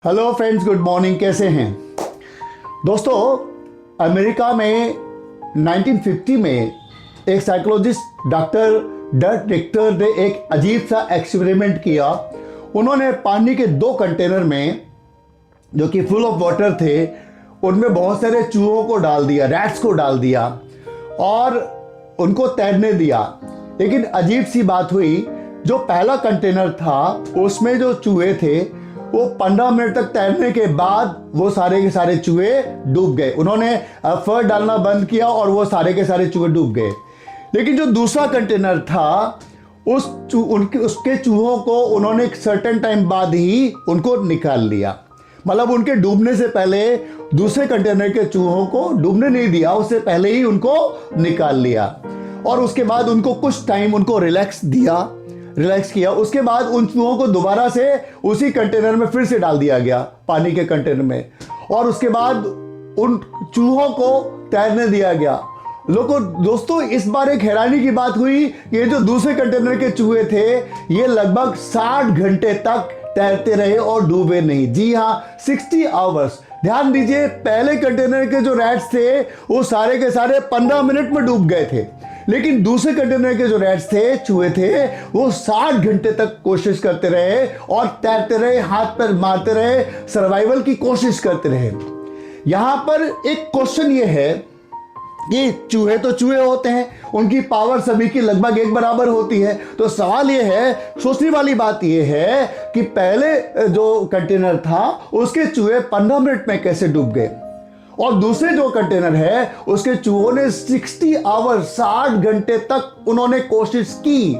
Hello friends, good morning. कैसे हैं दोस्तों? अमेरिका में 1950 में एक साइकोलॉजिस्ट डॉक्टर डर्ट रिक्टर ने एक अजीब सा एक्सपेरिमेंट किया। उन्होंने पानी के 2 कंटेनर में जो कि फुल ऑफ वाटर थे, उनमें बहुत सारे चूहों को डाल दिया, रैट्स को डाल दिया और उनको तैरने दिया। लेकिन अजीब सी बात हुई, जो पहला कंटेनर था उसमें जो चूहे थे वो 15 मिनट तक तैरने के बाद वो सारे के सारे चूहे डूब गए। उन्होंने एफर्ट डालना बंद किया और वो सारे के सारे चूहे डूब गए। लेकिन जो दूसरा कंटेनर था उसके चूहों को उन्होंने एक सर्टेन टाइम बाद ही उनको निकाल लिया। मतलब उनके डूबने से पहले दूसरे कंटेनर के चूहों को डूबने नहीं दिया, उससे पहले ही उनको निकाल लिया। और उसके बाद उनको कुछ टाइम उनको रिलैक्स किया। उसके बाद उन चूहों को दोबारा से उसी कंटेनर में फिर से डाल दिया गया, पानी के कंटेनर में, और उसके बाद उन चूहों को तैरने दिया गया। दोस्तों, इस बार एक हैरानी की बात हुई कि ये जो दूसरे कंटेनर के चूहे थे ये लगभग 60 घंटे तक तैरते रहे और डूबे नहीं। जी हाँ, 60 आवर्स। ध्यान दीजिए, पहले कंटेनर के जो रैट्स थे वो सारे के सारे 15 मिनट में डूब गए थे, लेकिन दूसरे कंटेनर के जो रैट्स थे, चूहे थे, वो 60 घंटे तक कोशिश करते रहे और तैरते रहे, हाथ पैर मारते रहे, सर्वाइवल की कोशिश करते रहे। यहां पर एक क्वेश्चन ये है कि चूहे तो चूहे होते हैं, उनकी पावर सभी की लगभग एक बराबर होती है। तो सवाल ये है, सोचने वाली बात ये है कि पहले जो कंटेनर था उसके चूहे 15 मिनट में कैसे डूब गए, और दूसरे जो कंटेनर है उसके चूहों ने 60 आवर 60 घंटे तक उन्होंने कोशिश की।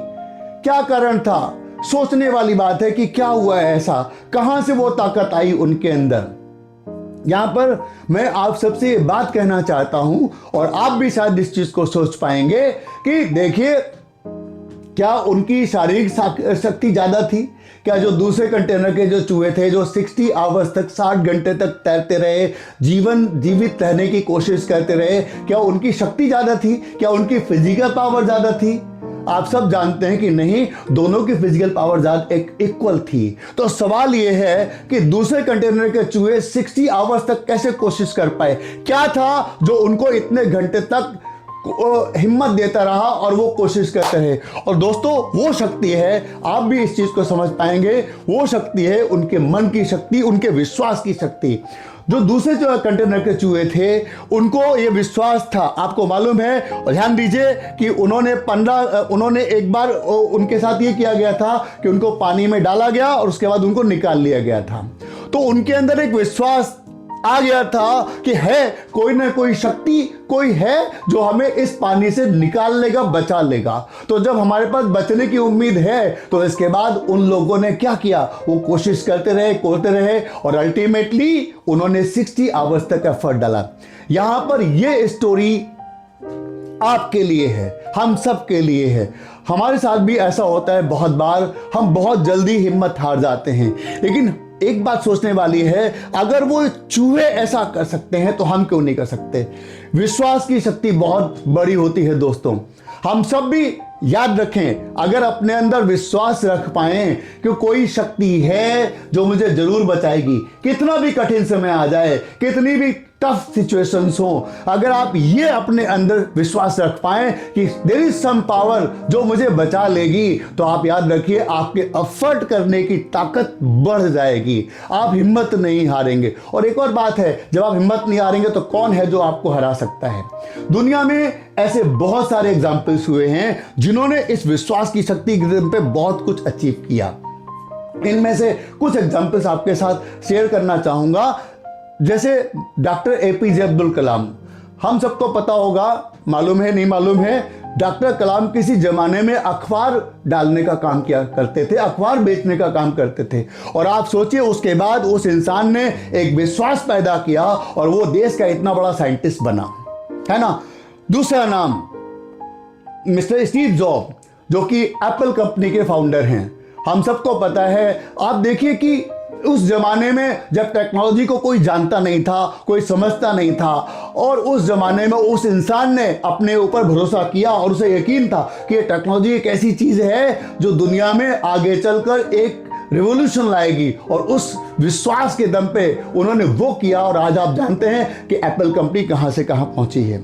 क्या कारण था? सोचने वाली बात है कि क्या हुआ है ऐसा, कहां से वो ताकत आई उनके अंदर। यहां पर मैं आप सबसे ये बात कहना चाहता हूं, और आप भी शायद इस चीज को सोच पाएंगे कि देखिए, क्या उनकी शारीरिक शक्ति ज्यादा थी? क्या जो दूसरे कंटेनर के जो चूहे थे, जो 60 आवर्स तक 60 घंटे तक तैरते रहे, जीवित रहने की कोशिश करते रहे, क्या उनकी शक्ति ज्यादा थी? क्या उनकी फिजिकल पावर ज्यादा थी? आप सब जानते हैं कि नहीं, दोनों की फिजिकल पावर ज्यादा इक्वल थी। तो सवाल यह है कि दूसरे कंटेनर के चूहे 60 आवर्स तक कैसे कोशिश कर पाए? क्या था जो उनको इतने घंटे तक हिम्मत देता रहा और वो कोशिश करते रहे? और दोस्तों, वो शक्ति है, आप भी इस चीज को समझ पाएंगे, वो शक्ति है उनके मन की शक्ति, उनके विश्वास की शक्ति। जो दूसरे जो कंटेनर के चूहे थे उनको ये विश्वास था, आपको मालूम है। और ध्यान दीजिए कि उन्होंने एक बार उनके साथ ये किया गया था कि उनको पानी में डाला गया और उसके बाद उनको निकाल लिया गया था। तो उनके अंदर एक विश्वास आ गया था कि है कोई ना कोई शक्ति, कोई है जो हमें इस पानी से निकाल लेगा, बचा लेगा। तो जब हमारे पास बचने की उम्मीद है, तो इसके बाद उन लोगों ने क्या किया? वो कोशिश करते रहे और अल्टीमेटली उन्होंने 60 आवर्स तक एफर्ट डाला। यहां पर ये स्टोरी आपके लिए है, हम सब के लिए है। हमारे साथ भी ऐसा होता है, बहुत बार हम बहुत जल्दी हिम्मत हार जाते हैं। लेकिन एक बात सोचने वाली है, अगर वो चूहे ऐसा कर सकते हैं तो हम क्यों नहीं कर सकते? विश्वास की शक्ति बहुत बड़ी होती है दोस्तों। हम सब भी याद रखें, अगर अपने अंदर विश्वास रख पाए कि कोई शक्ति है जो मुझे जरूर बचाएगी, कितना भी कठिन समय आ जाए, कितनी भी टफ सिचुएशंस हो, अगर आप ये अपने अंदर विश्वास रख पाए कि देयर इज सम पावर जो मुझे बचा लेगी, तो आप याद रखिए, आपके एफर्ट करने की ताकत बढ़ जाएगी, आप हिम्मत नहीं हारेंगे। और एक और बात है, जब आप हिम्मत नहीं हारेंगे तो कौन है जो आपको हरा सकता है? दुनिया में ऐसे बहुत सारे एग्जाम्पल्स हुए हैं जिन्होंने इस विश्वास की शक्ति पे बहुत कुछ अचीव किया। इनमें से कुछ एग्जाम्पल्स आपके साथ शेयर करना चाहूंगा। जैसे डॉक्टर एपीजे अब्दुल कलाम, हम सबको पता होगा, मालूम है नहीं मालूम है, डॉक्टर कलाम किसी जमाने में अखबार डालने का काम किया करते थे, अखबार बेचने का काम करते थे। और आप सोचिए, उसके बाद उस इंसान ने एक विश्वास पैदा किया और वो देश का इतना बड़ा साइंटिस्ट बना, है ना। दूसरा नाम मिस्टर स्टीव जॉब, जो कि एप्पल कंपनी के फाउंडर हैं। हम सबको पता है, आप देखिए कि उस जमाने में जब टेक्नोलॉजी को कोई जानता नहीं था, कोई समझता नहीं था, और उस जमाने में उस इंसान ने अपने ऊपर भरोसा किया और उसे यकीन था कि टेक्नोलॉजी एक ऐसी चीज है जो दुनिया में आगे चलकर एक रिवॉल्यूशन लाएगी। और उस विश्वास के दम पे उन्होंने वो किया और आज आप जानते हैं कि एप्पल कंपनी कहां से कहां पहुंची है।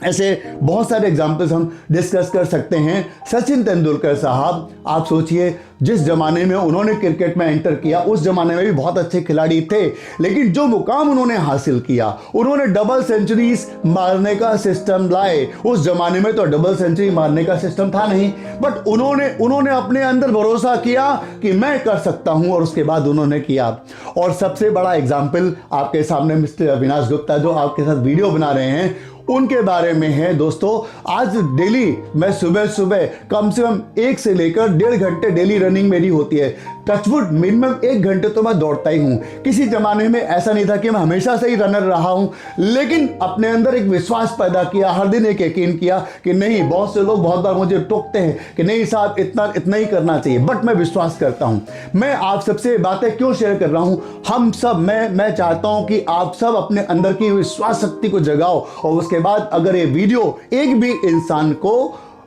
ऐसे बहुत सारे एग्जाम्पल्स हम डिस्कस कर सकते हैं। सचिन तेंदुलकर साहब, आप सोचिए जिस ज़माने में उन्होंने क्रिकेट में एंटर किया उस ज़माने में भी बहुत अच्छे खिलाड़ी थे, लेकिन जो मुकाम उन्होंने हासिल किया, उन्होंने डबल सेंचुरीज मारने का सिस्टम लाए। उस ज़माने में तो डबल सेंचुरी मारने का सिस्टम था नहीं, बट उन्होंने अपने अंदर भरोसा किया कि मैं कर सकता हूं और उसके बाद उन्होंने किया। और सबसे बड़ा एग्जाम्पल आपके सामने मिस्टर अविनाश गुप्ता जो आपके साथ वीडियो बना रहे हैं उनके बारे में है। दोस्तों, आज डेली मैं सुबह सुबह कम से कम 1 से लेकर 1.5 घंटे डेली रनिंग मेरी होती है। टचवुड मिनिमम 1 घंटे तो मैं दौड़ता ही हूं। किसी जमाने में ऐसा नहीं था कि मैं हमेशा से ही रनर रहा हूं, लेकिन अपने अंदर एक विश्वास पैदा किया, हर दिन एक यकीन किया कि नहीं, बहुत से लोग बहुत बार मुझे टोकते हैं कि नहीं साहब इतना ही करना चाहिए, बट मैं विश्वास करता हूं। मैं आप सबसे बातें क्यों शेयर कर रहा हूं, हम सब मैं चाहता हूं कि आप सब अपने अंदर की विश्वास शक्ति को जगाओ और उसके बाद अगर ये वीडियो एक भी इंसान को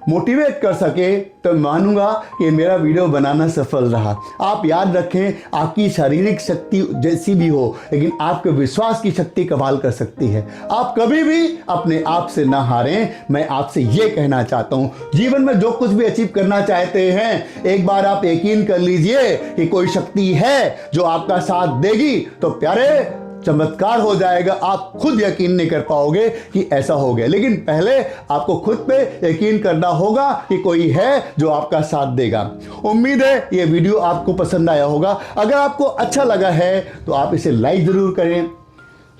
मोटिवेट कर सके तो मानूंगा कि मेरा वीडियो बनाना सफल रहा। आप याद रखें, आपकी शारीरिक शक्ति जैसी भी हो, लेकिन आपके विश्वास की शक्ति कमाल कर सकती है। आप कभी भी अपने आप से ना हारें। मैं आपसे ये कहना चाहता हूं, जीवन में जो कुछ भी अचीव करना चाहते हैं, एक बार आप यकीन कर लीजिए कि कोई शक्ति है जो आपका साथ देगी, तो प्यारे चमत्कार हो जाएगा। आप खुद यकीन नहीं कर पाओगे कि ऐसा हो गया, लेकिन पहले आपको खुद पे यकीन करना होगा कि कोई है जो आपका साथ देगा। उम्मीद है ये वीडियो आपको पसंद आया होगा। अगर आपको अच्छा लगा है तो आप इसे लाइक जरूर करें,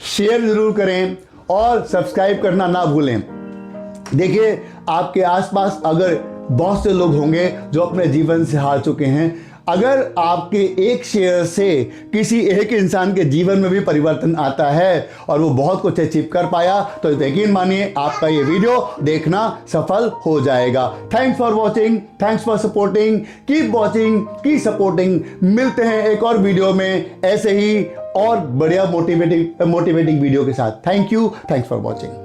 शेयर जरूर करें और सब्सक्राइब करना ना भूलें। देखिए, आपके आसपास अगर बहुत से लोग होंगे जो अपने जीवन से हार चुके हैं, अगर आपके एक शेयर से किसी एक इंसान के जीवन में भी परिवर्तन आता है और वो बहुत कुछ अचीव कर पाया, तो यकीन मानिए आपका ये वीडियो देखना सफल हो जाएगा। Thanks for watching, thanks for supporting, keep watching, keep supporting. मिलते हैं एक और वीडियो में ऐसे ही और बढ़िया मोटिवेटिंग वीडियो के साथ। Thank you, thanks for watching.